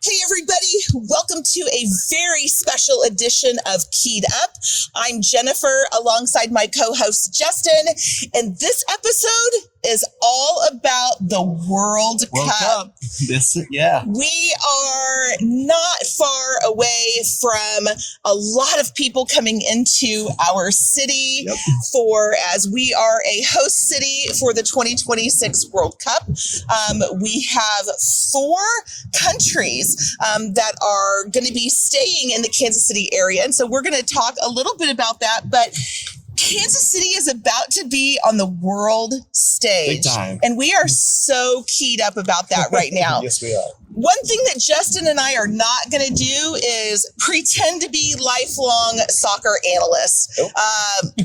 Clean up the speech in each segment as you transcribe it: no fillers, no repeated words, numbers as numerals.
Hey everybody, welcome to a very special edition of Keyed Up. I'm Jennifer alongside my co-host Justin, and this episode is all about the World Cup. We are not far away from a lot of people coming into our city as we are a host city for the 2026 World Cup. We have 4 countries that are going to be staying in the Kansas City area. And so we're going to talk a little bit about that, but Kansas City is about to be on the world stage. Big time. And we are so keyed up about that right now. Yes, we are. One thing that Justin and I are not going to do is pretend to be lifelong soccer analysts. Nope.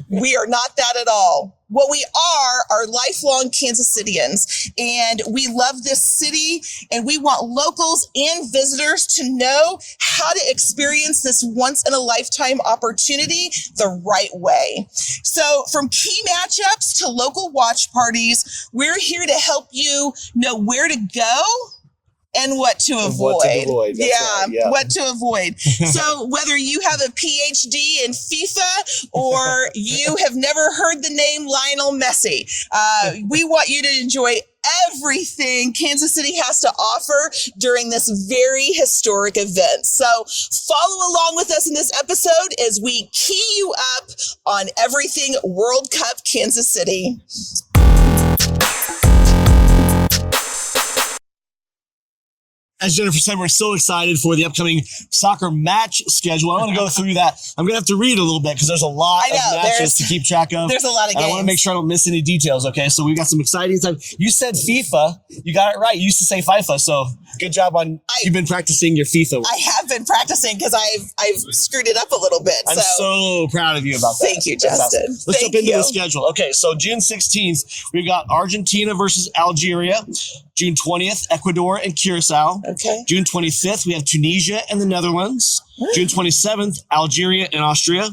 We are not that at all. What we are lifelong Kansas Citians, and we love this city, and we want locals and visitors to know how to experience this once-in-a-lifetime opportunity the right way. So from key matchups to local watch parties, we're here to help you know where to go and what to avoid. What to avoid. So whether you have a PhD in FIFA or you have never heard the name Lionel Messi, we want you to enjoy everything Kansas City has to offer during this very historic event. So follow along with us in this episode as we key you up on everything World Cup Kansas City. As Jennifer said, we're so excited for the upcoming soccer match schedule. I want to go through that. I'm going to have to read a little bit because there's a lot of matches to keep track of. There's a lot of games. I want to make sure I don't miss any details, okay? So we've got some exciting time. You said FIFA. You got it right. You used to say FIFA, so good job on you've been practicing your FIFA. I have been practicing because I've screwed it up a little bit. I'm so proud of you about that. Thank you, Justin. Awesome. Let's jump into the schedule. Okay, so June 16th, we've got Argentina versus Algeria. June 20th, Ecuador and Curacao. Okay. June 25th, we have Tunisia and the Netherlands. June 27th, Algeria and Austria.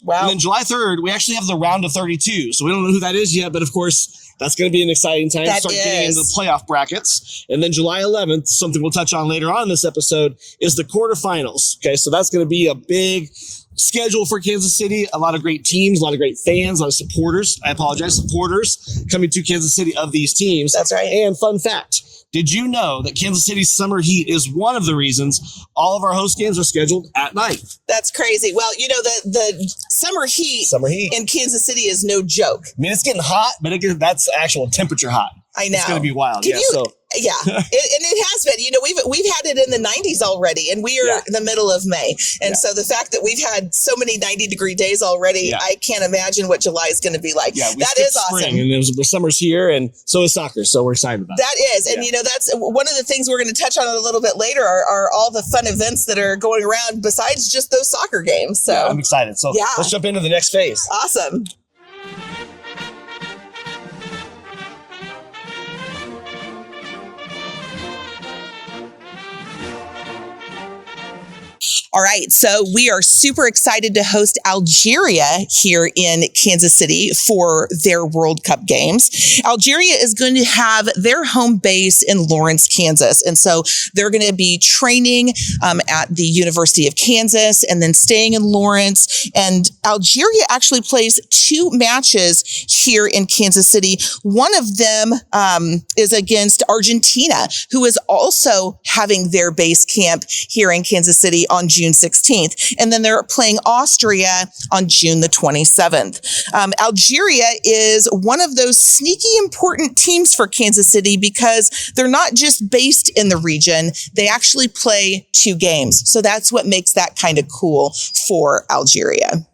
Wow. And then July 3rd, we actually have the round of 32. So we don't know who that is yet, but of course, that's going to be an exciting time to start getting into the playoff brackets. And then July 11th, something we'll touch on later on in this episode, is the quarterfinals. Okay, so that's going to be a big schedule for Kansas City. A lot of great teams, a lot of great fans, a lot of supporters. Supporters coming to Kansas City of these teams. That's right. And fun fact, did you know that Kansas City's summer heat is one of the reasons all of our host games are scheduled at night? That's crazy. Well, you know, the summer heat in Kansas City is no joke. I mean, it's getting hot, but that's actual temperature hot. I know. It's going to be wild. And it has been. You know, we've had it in the 90s already, and we are in the middle of May. And so the fact that we've had so many 90-degree days already, I can't imagine what July is going to be like. Yeah, that is awesome. And the summer's here, and so is soccer. So we're excited about that. That is. And, you know, that's one of the things we're going to touch on a little bit later are all the fun events that are going around besides just those soccer games. So I'm excited. So let's jump into the next phase. Awesome. All right, so we are super excited to host Algeria here in Kansas City for their World Cup games. Algeria is going to have their home base in Lawrence, Kansas. And so they're going to be training at the University of Kansas and then staying in Lawrence. And Algeria actually plays 2 matches here in Kansas City. One of them is against Argentina, who is also having their base camp here in Kansas City on June 16th. And then they're playing Austria on June the 27th. Algeria is one of those sneaky important teams for Kansas City because they're not just based in the region. They actually play 2 games. So that's what makes that kind of cool for Algeria.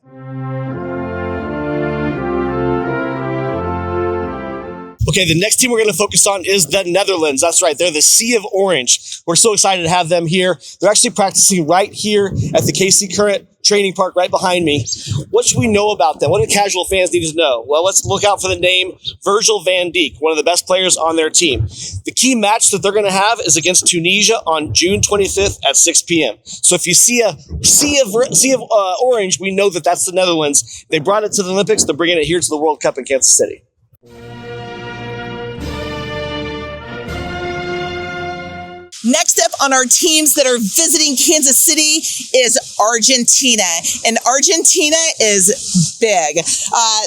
Okay, the next team we're going to focus on is the Netherlands. That's right. They're the Sea of Orange. We're so excited to have them here. They're actually practicing right here at the KC Current Training Park right behind me. What should we know about them? What do casual fans need to know? Well, let's look out for the name Virgil van Dijk, one of the best players on their team. The key match that they're going to have is against Tunisia on June 25th at 6 p.m. So if you see a sea of orange, we know that that's the Netherlands. They brought it to the Olympics. They're bringing it here to the World Cup in Kansas City. Next up on our teams that are visiting Kansas City is Argentina. And Argentina is big.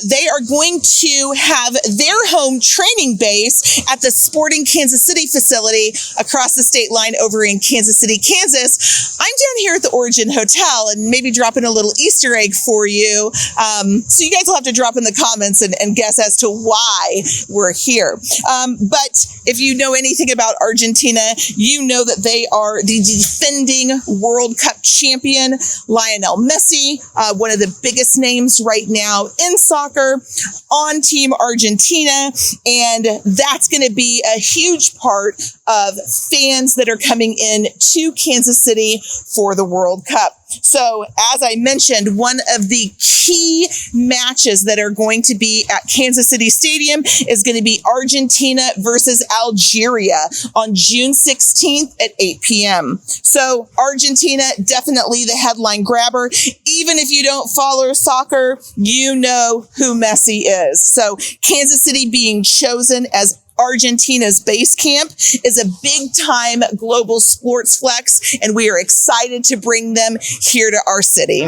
They are going to have their home training base at the Sporting Kansas City facility across the state line over in Kansas City, Kansas. I'm down here at the Origin Hotel and maybe dropping a little Easter egg for you. So you guys will have to drop in the comments and guess as to why we're here. But if you know anything about Argentina, you know that they are the defending World Cup champion. Lionel Messi, one of the biggest names right now in soccer on Team Argentina. And that's going to be a huge part of fans that are coming in to Kansas City for the World Cup. So, as I mentioned, one of the key matches that are going to be at Kansas City Stadium is going to be Argentina versus Algeria on June 16th at 8 p.m. So, Argentina, definitely the headline grabber. Even if you don't follow soccer, you know who Messi is. So, Kansas City being chosen as Argentina's base camp is a big time global sports flex, and we are excited to bring them here to our city.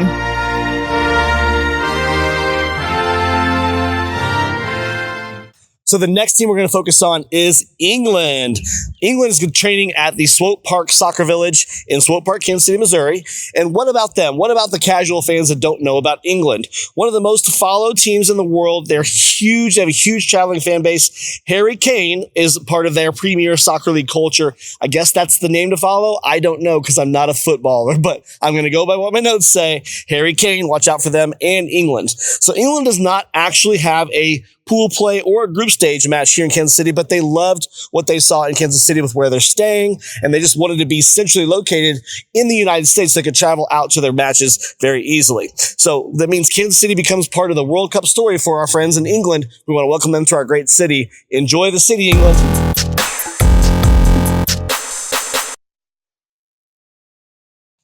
So the next team we're going to focus on is England. England is training at the Swope Park Soccer Village in Swope Park, Kansas City, Missouri. And what about them? What about the casual fans that don't know about England? One of the most followed teams in the world. They're huge. They have a huge traveling fan base. Harry Kane is part of their premier soccer league culture. I guess that's the name to follow. I don't know because I'm not a footballer, but I'm going to go by what my notes say. Harry Kane, watch out for them, and England. So England does not actually have a pool play or a group stage match here in Kansas City, but they loved what they saw in Kansas City with where they're staying, and they just wanted to be centrally located in the United States so they could travel out to their matches very easily. So that means Kansas City becomes part of the World Cup story for our friends in England. We want to welcome them to our great city. Enjoy the city, England.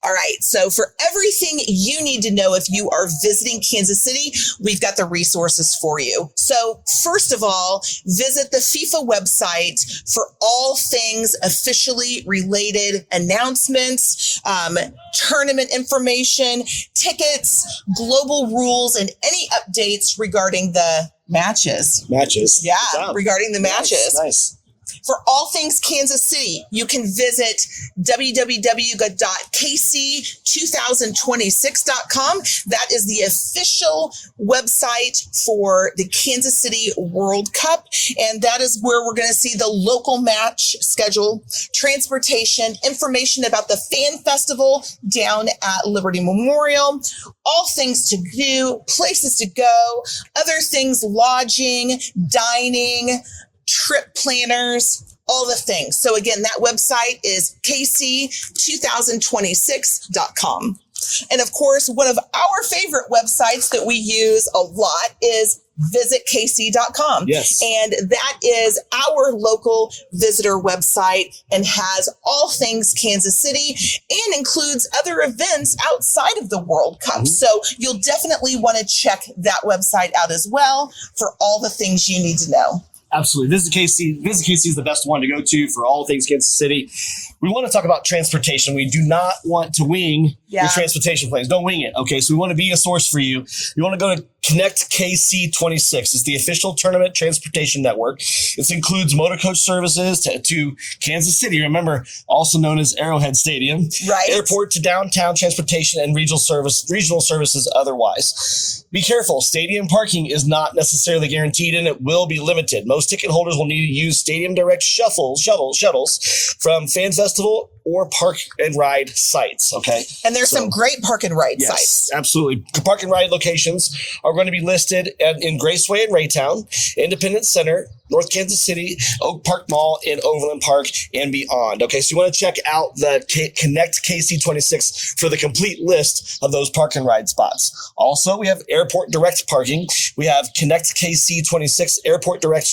All right, so for everything you need to know if you are visiting Kansas City, we've got the resources for you. So first of all, visit the FIFA website for all things officially related announcements, tournament information, tickets, global rules, and any updates regarding the matches. Yeah, regarding the matches. Nice. For all things Kansas City, you can visit www.kc2026.com. That is the official website for the Kansas City World Cup. And that is where we're going to see the local match schedule, transportation, information about the fan festival down at Liberty Memorial, all things to do, places to go, other things, lodging, dining, trip planners, all the things. So again, that website is kc2026.com. And of course, one of our favorite websites that we use a lot is visitkc.com. Yes. And that is our local visitor website and has all things Kansas City and includes other events outside of the World Cup. Mm-hmm. So you'll definitely want to check that website out as well for all the things you need to know. Absolutely. Visit KC. Visit KC is the best one to go to for all things Kansas City. We want to talk about transportation. We do not want to wing your transportation plans. Don't wing it. Okay. So we want to be a source for you. You want to go to Connect KC 26. It's the official tournament transportation network. It includes motor coach services to Kansas City. Remember, also known as Arrowhead Stadium. Right. Airport to downtown transportation and regional services otherwise. Be careful. Stadium parking is not necessarily guaranteed and it will be limited. Most ticket holders will need to use Stadium Direct shuttles from Fan Festival or park and ride sites. Okay. And there's some great park and ride sites. Absolutely. The park and ride locations are going to be listed in Graceway and Raytown, Independence Center, North Kansas City, Oak Park Mall, and Overland Park, and beyond. Okay, so you want to check out the Connect KC26 for the complete list of those park and ride spots. Also, we have Airport Direct parking. We have Connect KC26 Airport Direct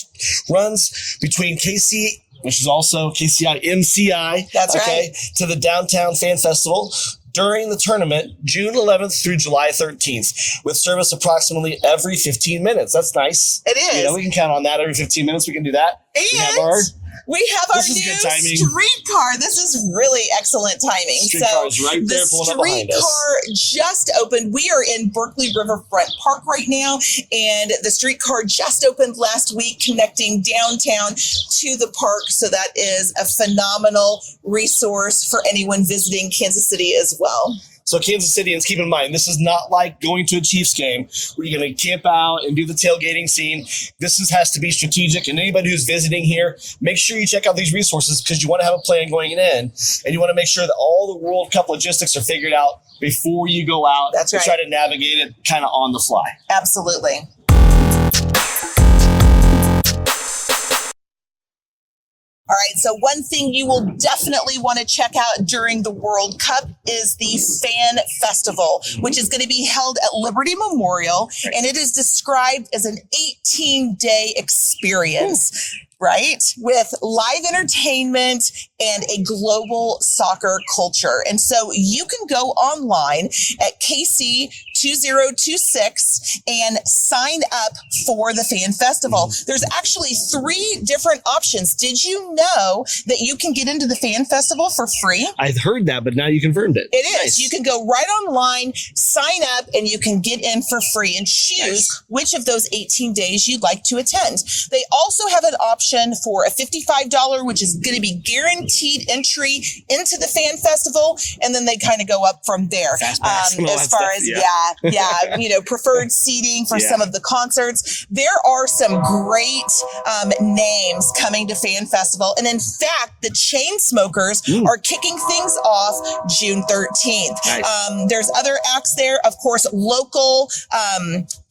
runs between KC, which is also KCI MCI. That's right. To the Downtown Fan Festival during the tournament, June 11th through July 13th, with service approximately every 15 minutes. That's nice. It is. You know, we can count on that every 15 minutes. We can do that. And we have our We have our This is good new timing. streetcar. This is really excellent timing. Streetcar is right there pulling up behind us. The streetcar just opened. We are in Berkeley Riverfront Park right now, and the streetcar just opened last week, connecting downtown to the park. So that is a phenomenal resource for anyone visiting Kansas City as well. So Kansas Citians, keep in mind, this is not like going to a Chiefs game where you're going to camp out and do the tailgating scene. Has to be strategic. And anybody who's visiting here, make sure you check out these resources because you want to have a plan going in. And you want to make sure that all the World Cup logistics are figured out before you go out. That's right. Try to navigate it kind of on the fly. Absolutely. All right, so one thing you will definitely want to check out during the World Cup is the Fan Festival, which is going to be held at Liberty Memorial, and it is described as an 18-day experience. Right? With live entertainment and a global soccer culture. And so you can go online at KC2026 and sign up for the Fan Festival. There's actually 3 different options. Did you know that you can get into the Fan Festival for free? I've heard that, but now you confirmed it. It is. Nice. You can go right online, sign up, and you can get in for free and choose which of those 18 days you'd like to attend. They also have an option for a $55, which is going to be guaranteed entry into the Fan Festival, and then they kind of go up from there. As far as preferred seating for some of the concerts. There are some great names coming to Fan Festival, and in fact, the Chainsmokers are kicking things off June 13th. Nice. There's other acts there, of course, local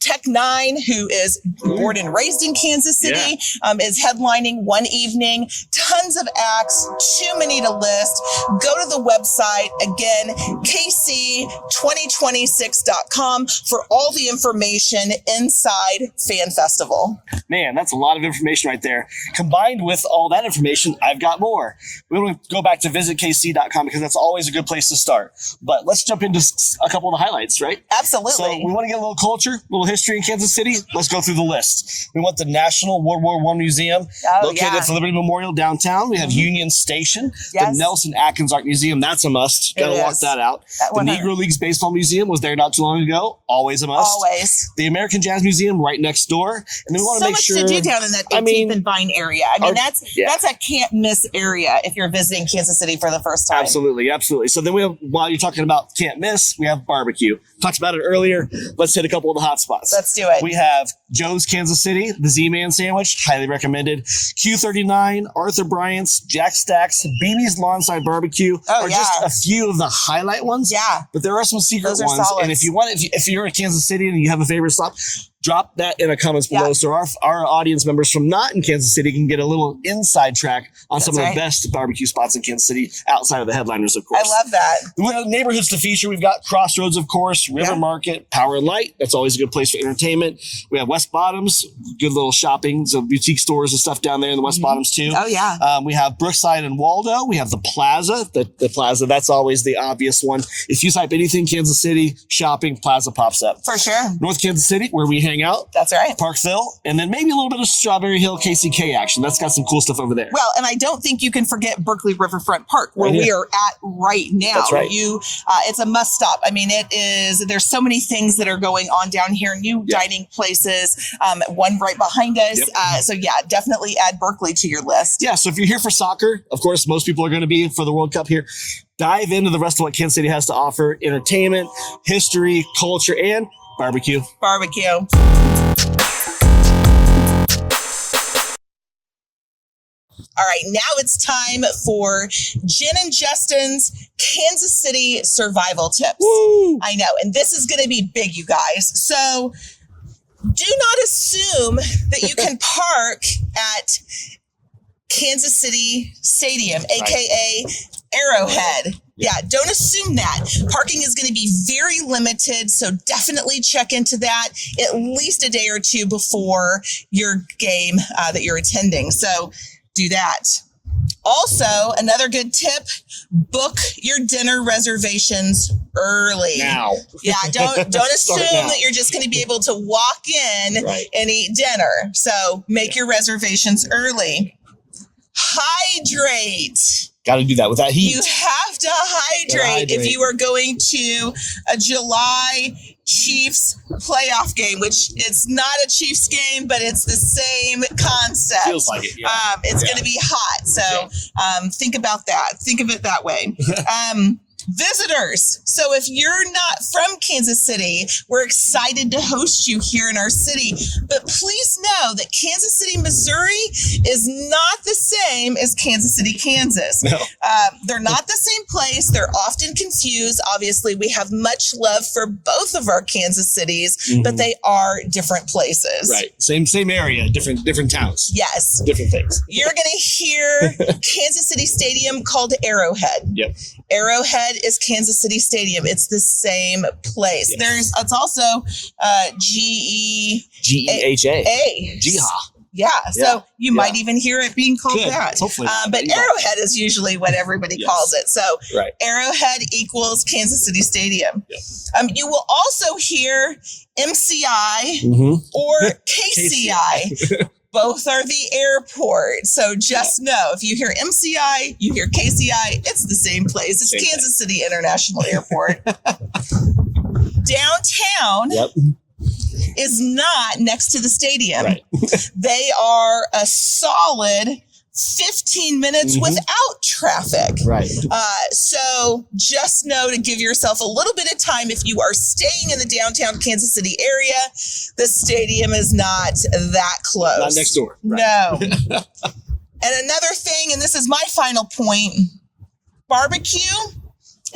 Tech Nine, who is born and raised in Kansas City, is headlining one evening. Tons of acts, too many to list. Go to the website, again, kc2026.com for all the information inside Fan Festival. Man, that's a lot of information right there. Combined with all that information, I've got more. We want to go back to visitkc.com because that's always a good place to start. But let's jump into a couple of the highlights, right? Absolutely. So we want to get a little culture, a little history in Kansas City. Let's go through the list. We want the National World War I Museum located at the Liberty Memorial downtown. We have Union Station, the Nelson Atkins Art Museum. That's a must. Got to walk that out. The Negro Leagues Baseball Museum was there not too long ago. Always a must. Always. The American Jazz Museum right next door. And then we want to make sure. So much to do down in that 18th and Vine area. I mean, that's a can't miss area if you're visiting Kansas City for the first time. Absolutely. So then we have, while you're talking about can't miss, we have barbecue. Talked about it earlier. Let's hit a couple of the hot spots. Let's do it. We have Joe's Kansas City, the Z-Man sandwich, highly recommended. Q39, Arthur Bryant's, Jack Stack's, Beanie's Lawnside Barbecue are just a few of the highlight ones. Yeah. But there are some secret ones. Solids. And if you're in Kansas City and you have a favorite stop, drop that in the comments below so our audience members from not in Kansas City can get a little inside track on some of the best barbecue spots in Kansas City outside of the headliners, of course. I love that. We have neighborhoods to feature. We've got Crossroads, of course, River Market, Power and Light. That's always a good place for entertainment. We have West Bottoms, good little shopping, so boutique stores and stuff down there in the West Bottoms too. Oh, yeah. We have Brookside and Waldo. We have the Plaza. The Plaza, that's always the obvious one. If you type anything Kansas City, shopping, Plaza pops up. For sure. North Kansas City, where we hang out. That's right. Parkville, and then maybe a little bit of Strawberry Hill KCK action. That's got some cool stuff over there. Well, and I don't think you can forget Berkeley Riverfront Park, where we are at right now. That's right. It's a must stop. I mean, there's so many things that are going on down here, new dining places, one right behind us. So definitely add Berkeley to your list. Yeah, so if you're here for soccer, of course, most people are going to be for the World Cup here. Dive into the rest of what Kansas City has to offer: entertainment, history, culture, and barbecue. All right, now it's time for Jen and Justin's Kansas City survival tips. Woo! I know, and this is going to be big, you guys. So do not assume that you can park at Kansas City Stadium, aka Arrowhead. Yeah, don't assume that. Parking is going to be very limited, so definitely check into that at least a day or two before your game that you're attending. So do that. Also, another good tip, book your dinner reservations early. Now. Yeah, don't assume that you're just going to be able to walk in and eat dinner. So make your reservations early. Hydrate. Got to do that with that heat. You have to hydrate if you are going to a July Chiefs playoff game, which it's not a Chiefs game, but it's the same concept. Feels like it, yeah. It's going to be hot. So think about that. Think of it that way. Visitors. So if you're not from Kansas City, we're excited to host you here in our city. But please know that Kansas City, Missouri is not the same as Kansas City, Kansas. No. They're not the same place. They're often confused. Obviously, we have much love for both of our Kansas cities, but they are different places. Right. Same area, different towns. Yes. Different things. You're going to hear Kansas City Stadium called Arrowhead. Yep. Arrowhead is Kansas City Stadium. It's the same place. Yes. It's also GEHA. Jiha. Yeah, so you might even hear it being called that. Hopefully. But Arrowhead is usually what everybody calls it. So Arrowhead equals Kansas City Stadium. Yep. You will also hear MCI or KCI. Both are the airport. So just know, if you hear MCI, you hear KCI, it's the same place. It's Kansas City International Airport. Downtown is not next to the stadium. Right. They are a solid 15 minutes without traffic. Right. So just know to give yourself a little bit of time. If you are staying in the downtown Kansas City area, the stadium is not that close. Not next door. Right. No. And another thing, and this is my final point, barbecue.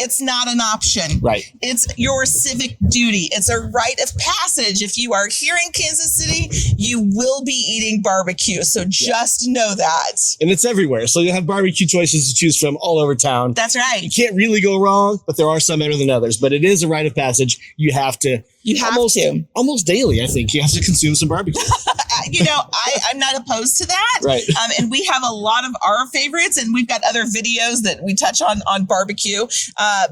It's not an option. Right. It's your civic duty. It's a rite of passage. If you are here in Kansas City, you will be eating barbecue. So just know that. And it's everywhere. So you have barbecue choices to choose from all over town. That's right. You can't really go wrong, but there are some better than others. But it is a rite of passage. You have to. Almost daily, I think. You have to consume some barbecue. I'm not opposed to that. Right. And we have a lot of our favorites, and we've got other videos that we touch on barbecue.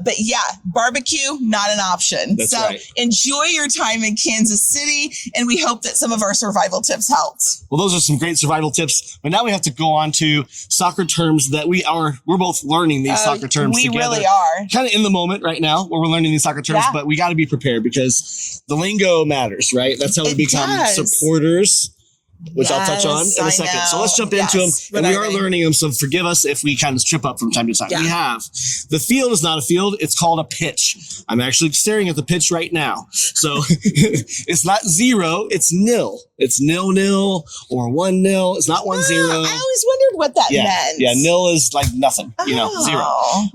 But yeah, barbecue, not an option. That's so right. Enjoy your time in Kansas City, and we hope that some of our survival tips helped. Well, those are some great survival tips. But now we have to go on to soccer terms that we're both learning these soccer terms we together. We really are. Kind of in the moment right now where we're learning these soccer terms, but we got to be prepared because the lingo matters, right? That's how we become supporters, which I'll touch on in a second. So let's jump into them. And we are learning them, so forgive us if we kind of trip up from time to time. We have, the field is not a field, it's called a pitch. I'm actually staring at the pitch right now. So it's not 0, it's nil. It's 0-0 or 1-0. It's not 1-0. I always wondered what that meant. Yeah, nil is like nothing, 0.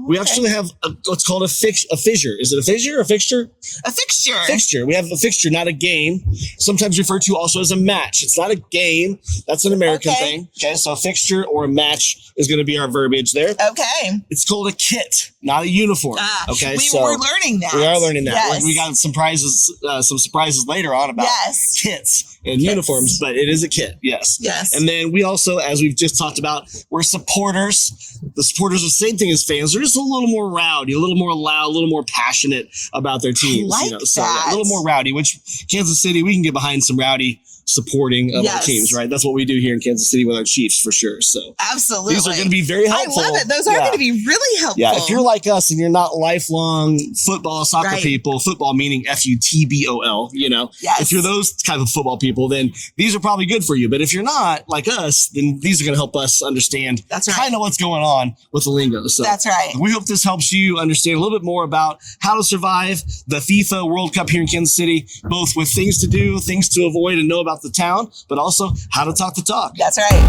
We actually have what's called a fissure. Is it a fissure or a fixture? A fixture. Fixture. We have a fixture, not a game. Sometimes referred to also as a match. It's not a game. That's an American thing. Okay, so a fixture or a match is going to be our verbiage there. Okay. It's called a kit, not a uniform. Okay, we're learning that. We are learning that. Yes. We got some surprises later on about kits and uniforms, but it is a kit. Yes. And then we also, as we've just talked about, we're supporters. The supporters are the same thing as fans. They're just a little more rowdy, a little more loud, a little more passionate about their teams. I like that. So a little more rowdy, which Kansas City, we can get behind some rowdy supporting of our teams, right? That's what we do here in Kansas City with our Chiefs for sure. So absolutely, these are going to be very helpful. I love it. Those are going to be really helpful. Yeah, if you're like us and you're not lifelong soccer people, football meaning FUTBOL, if you're those kind of football people, then these are probably good for you. But if you're not like us, then these are going to help us understand kind of what's going on with the lingo. So that's right. We hope this helps you understand a little bit more about how to survive the FIFA World Cup here in Kansas City, both with things to do, things to avoid, and know about the town, but also how to talk the talk. That's right.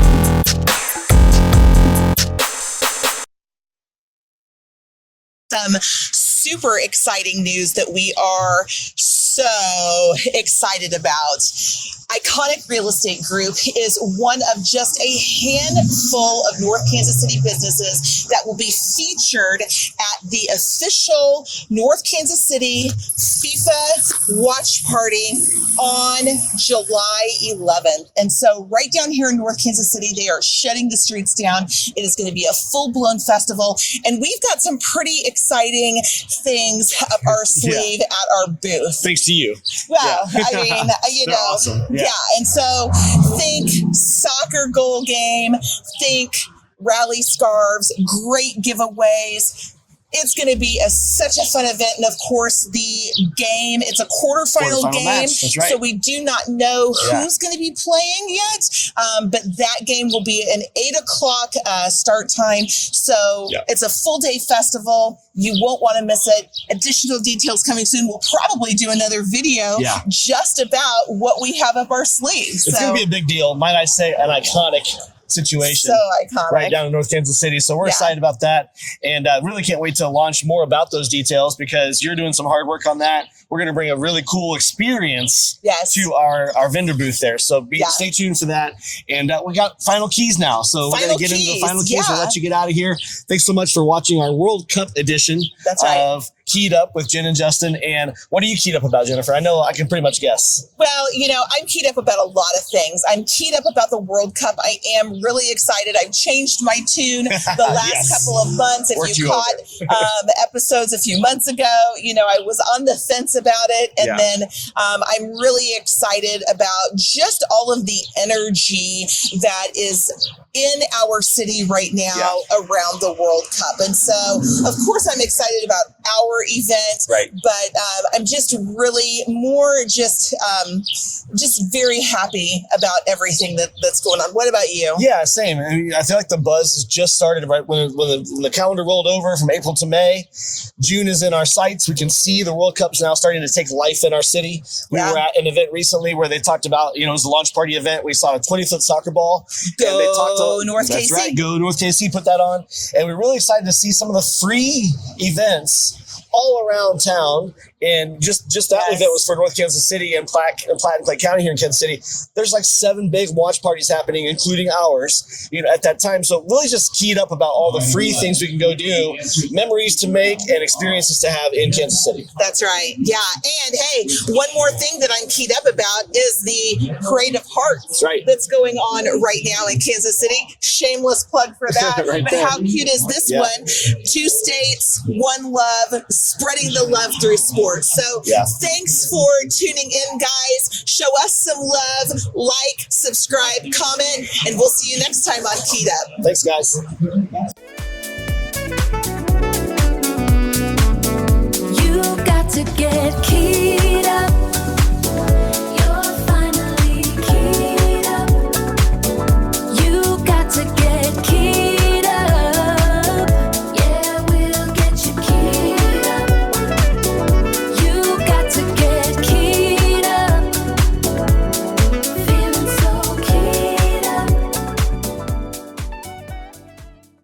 Some super exciting news that we are so excited about. Iconic Real Estate Group is one of just a handful of North Kansas City businesses that will be featured at the official North Kansas City FIFA watch party on July 11th. And so right down here in North Kansas City, they are shutting the streets down. It is going to be a full-blown festival. And we've got some pretty exciting things up our sleeve at our booth. Thanks to you. Well, I mean, awesome. And so think soccer goal game, think rally scarves, great giveaways. It's going to be such a fun event. And of course, the game, it's a quarterfinal game. Match. That's right. So we do not know who's going to be playing yet. But that game will be an 8 o'clock start time. So it's a full day festival. You won't want to miss it. Additional details coming soon. We'll probably do another video just about what we have up our sleeves. It's going to be a big deal. Might I say an iconic situation. So iconic. Right down in North Kansas City. So we're excited about that. And really can't wait to launch more about those details because you're doing some hard work on that. We're going to bring a really cool experience to our vendor booth there. So stay tuned for that. And we got final keys now. So we're going to get into the final keys. We'll let you get out of here. Thanks so much for watching our World Cup edition of Keyed Up with Jen and Justin. And what are you keyed up about, Jennifer? I know I can pretty much guess. Well, I'm keyed up about a lot of things. I'm keyed up about the World Cup. I am really excited. I've changed my tune the last couple of months. If you caught episodes a few months ago, I was on the fence about it. And then I'm really excited about just all of the energy that is in our city right now around the World Cup. And so, of course, I'm excited about our event, but I'm just really more just very happy about everything that's going on. What about you? Yeah, same. I mean, I feel like the buzz has just started right when the calendar rolled over from April to May. June is in our sights. We can see the World Cup's now starting to take life in our city. We were at an event recently where they talked about, it was a launch party event. We saw a 20-foot soccer ball. Go North KC. That's right. Go North KC put that on. And we're really excited to see some of the free events all around town. And just that event was for North Kansas City and Platte and Clay County here in Kansas City. There's like 7 big watch parties happening, including ours, at that time. So really just keyed up about all the free things we can go do, memories to make and experiences to have in Kansas City. That's right. Yeah. And hey, one more thing that I'm keyed up about is the Parade of Hearts that's going on right now in Kansas City. Shameless plug for that. But how cute is this one? 2 states, 1 love, spreading the love through sports. So thanks for tuning in, guys. Show us some love, like, subscribe, comment, and we'll see you next time on Keyed Up. Thanks, guys. You got to get keyed